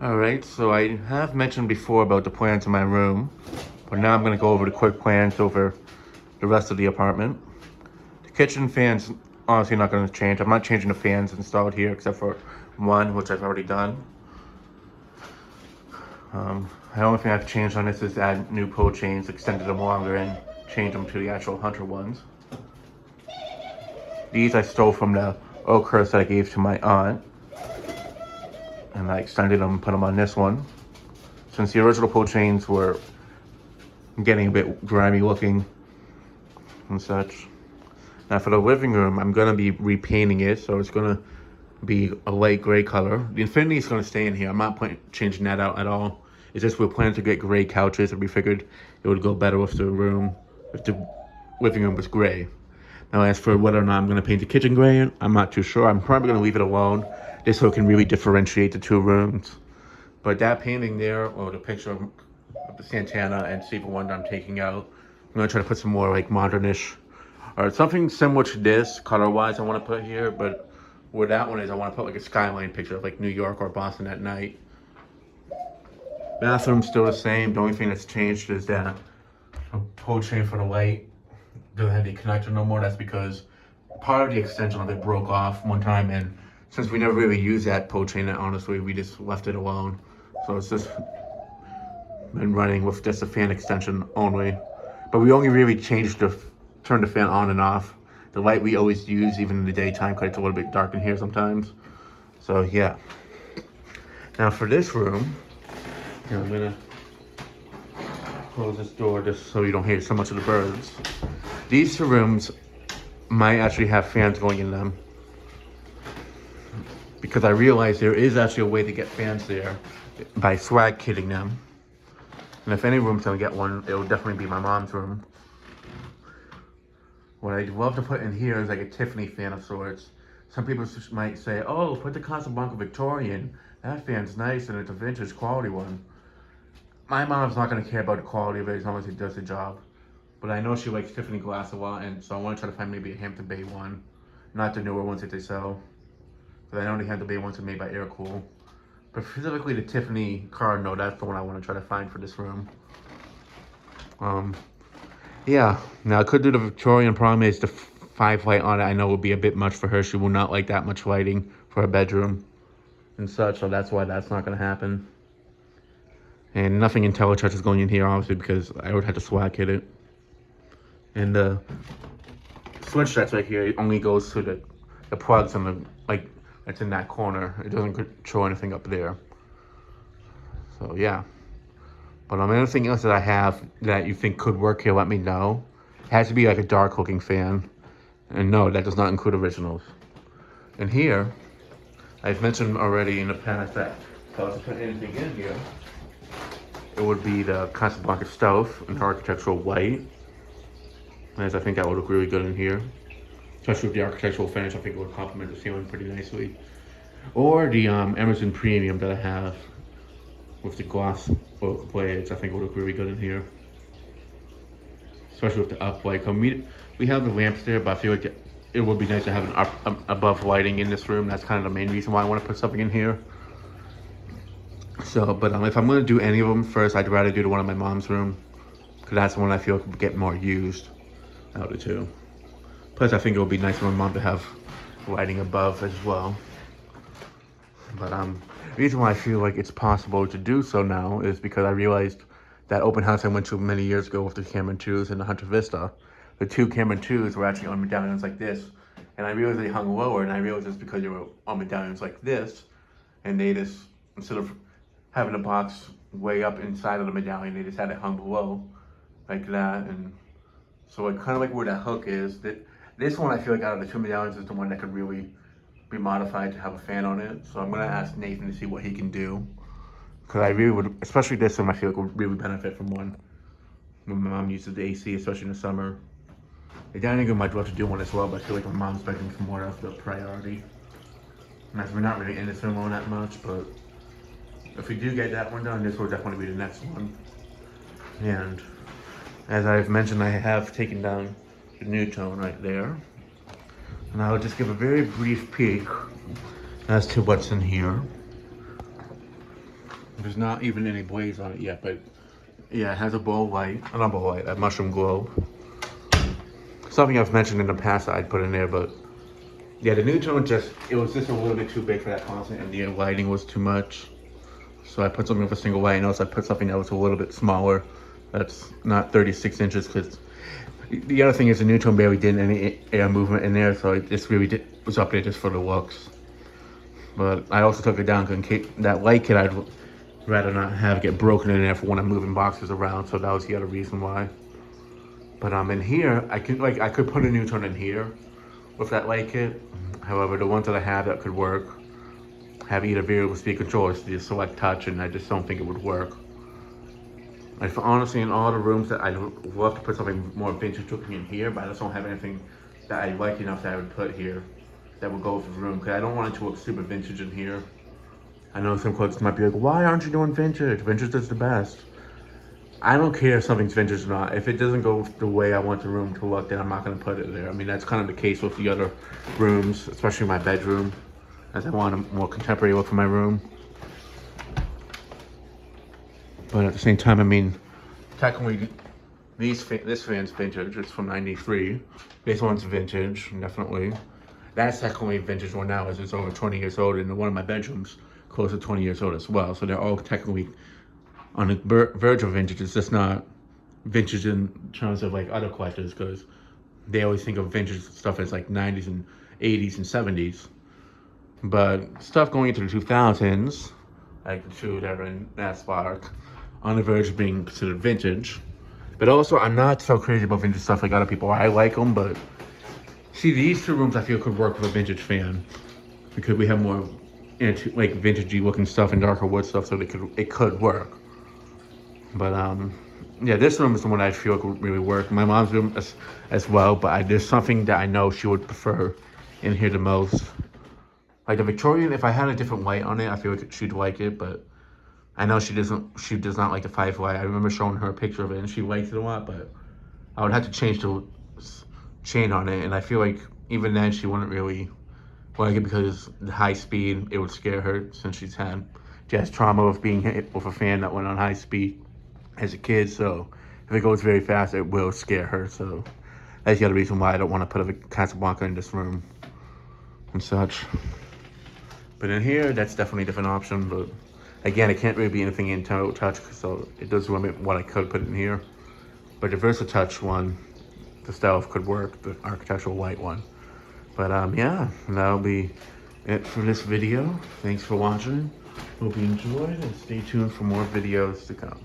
Alright, so I have mentioned before about the plans in my room, but now I'm going to go over the quick plans over the rest of the apartment. The kitchen fans, honestly not going to change. I'm not changing the fans installed here except for one, which I've already done. The only thing I've changed on this is add new pull chains, extended them longer, and change them to the actual Hunter ones. These I stole from the Oakhurst that I gave to my aunt, and I extended them and put them on this one. Since the original pull chains were getting a bit grimy looking and such. Now for the living room, I'm gonna be repainting it, so it's gonna be a light gray color. The infinity is gonna stay in here. I'm not changing that out at all. It's just we're planning to get gray couches, and we figured it would go better with the room if the living room was gray. Now as for whether or not I'm gonna paint the kitchen gray, I'm not too sure. I'm probably gonna leave it alone, just so it can really differentiate the two rooms. But that painting there, or the picture of the Santana and Stevie Wonder I'm taking out, I'm gonna try to put some more like modernish, or something similar to this color-wise I want to put here, but where that one is, I want to put like a skyline picture of like New York or Boston at night. Bathroom's still the same. The only thing that's changed is that pull chain for the light doesn't have the connector no more. That's because part of the extension of it broke off one time, and since we never really used that pull chain, honestly, we just left it alone. So it's just been running with just a fan extension only. But we only really turned the fan on and off. The light we always use, even in the daytime, because it's a little bit dark in here sometimes. So yeah. Now for this room, I'm gonna close this door just so you don't hear so much of the birds. These two rooms might actually have fans going in them, because I realized there is actually a way to get fans there by swag kitting them. And if any room's gonna get one, it will definitely be my mom's room. What I'd love to put in here is like a Tiffany fan of sorts. Some people might say, oh, put the Casablanca Victorian. That fan's nice and it's a vintage quality one. My mom's not gonna care about the quality of it as long as it does the job. But I know she likes Tiffany glass a lot, and so I wanna try to find maybe a Hampton Bay one. Not the newer ones that they sell. But I know the Hampton Bay ones are made by Aircool. But specifically the Tiffany Cardinal, that's the one I wanna try to find for this room. Yeah, now I could do the Victorian. Problem is the 5 light on it, I know would be a bit much for her. She will not like that much lighting for her bedroom and such, so that's why that's not going to happen. And nothing IntelliTouch is going in here, obviously, because I would have to swag hit it. And the switch that's right here, it only goes to the plugs on the, like, that's in that corner. It doesn't control anything up there. So, yeah. But anything else that I have that you think could work here, let me know. It has to be like a dark looking fan. And no, that does not include originals. And here, I've mentioned already in the past that if I was to put anything in here, it would be the Casablanca Stealth in architectural white. As I think that would look really good in here. Especially with the architectural finish, I think it would complement the ceiling pretty nicely. Or the Emerson Premium that I have with the gloss oak blades, I think it would look really good in here. Especially with the uplight. We have the lamps there, but I feel like it would be nice to have an above lighting in this room. That's kind of the main reason why I want to put something in here. So, but if I'm going to do any of them first, I'd rather do the one in my mom's room, because that's the one I feel could get more used out of the two. Plus, I think it would be nice for my mom to have lighting above as well. But the reason why I feel like it's possible to do so now is because I realized that open house I went to many years ago with the Cameron 2s and the Hunter Vista, the two Cameron 2s were actually on medallions like this. And I realized they hung lower, and I realized it's because they were on medallions like this, and they just, instead of having the box way up inside of the medallion, they just had it hung below, like that. And so it kind of like where that hook is, this one I feel like out of the two medallions is the one that could really be modified to have a fan on it. So I'm gonna ask Nathan to see what he can do, because I really would, especially this one, I feel like would really benefit from one. When my mom uses the AC, especially in the summer. The dining room I'd love to do one as well, but I feel like my mom's bedroom's more of the priority. And as we're not really in this room all that much, but if we do get that one done, this will definitely be the next one. And as I've mentioned, I have taken down the NuTone right there. And I'll just give a very brief peek as to what's in here. There's not even any blaze on it yet, but yeah, it has a bowl light, not bowl light, a mushroom globe. Something I've mentioned in the past that I'd put in there, but yeah, the Nutone it was just a little bit too big for that constant, and the lighting was too much. So I put something with a single light, and also I put something that was a little bit smaller. That's not 36 inches, because the other thing is the Nutone barely did any air movement in there, so it just really was up there just for the looks. But I also took it down because in case that light kit I'd rather not have it get broken in there for when I'm moving boxes around, so that was the other reason why. But in here, I could put a Nutone in here with that light kit. However, the ones that I have that could work have either variable speed controllers to just select touch, and I just don't think it would work. Like, for honestly, in all the rooms that I'd love to put something more vintage looking in here, but I just don't have anything that I like enough that I would put here that would go with the room, because I don't want it to look super vintage in here. I know some folks might be like, why aren't you doing vintage? Vintage is the best. I don't care if something's vintage or not. If it doesn't go the way I want the room to look, then I'm not going to put it there. I mean, that's kind of the case with the other rooms, especially my bedroom, as I want a more contemporary look for my room. But at the same time, I mean, technically, this fan's vintage. It's from '93. This one's vintage, definitely. That's technically a vintage one now, as it's over 20 years old, and one of my bedrooms close to 20 years old as well. So they're all technically on the verge of vintage. It's just not vintage in terms of like other collectors, because they always think of vintage stuff as like 90s and 80s and 70s. But stuff going into the 2000s, like the two that are in that spark, on the verge of being considered vintage. But also, I'm not so crazy about vintage stuff like other people. I like them, but see, these two rooms I feel could work with a vintage fan, because we have more like vintagey looking stuff and darker wood stuff, so it could work. But yeah, this room is the one I feel could really work. My mom's room as well, but there's something that I know she would prefer in here the most. Like the Victorian, if I had a different light on it, I feel like she'd like it, but I know she does not like the 5 light. I remember showing her a picture of it and she liked it a lot, but I would have to change the chain on it, and I feel like even then she wouldn't really like it, because the high speed, it would scare her, since she has trauma of being hit with a fan that went on high speed as a kid. So if it goes very fast, it will scare her. So that's the other reason why I don't want to put a Casablanca in this room and such. But in here, that's definitely a different option. But again, it can't really be anything in touch, so it does limit what I could put in here. But the VersaTouch one, the stealth could work, the architectural white one. But yeah, that'll be it for this video. Thanks for watching. Hope you enjoyed, and stay tuned for more videos to come.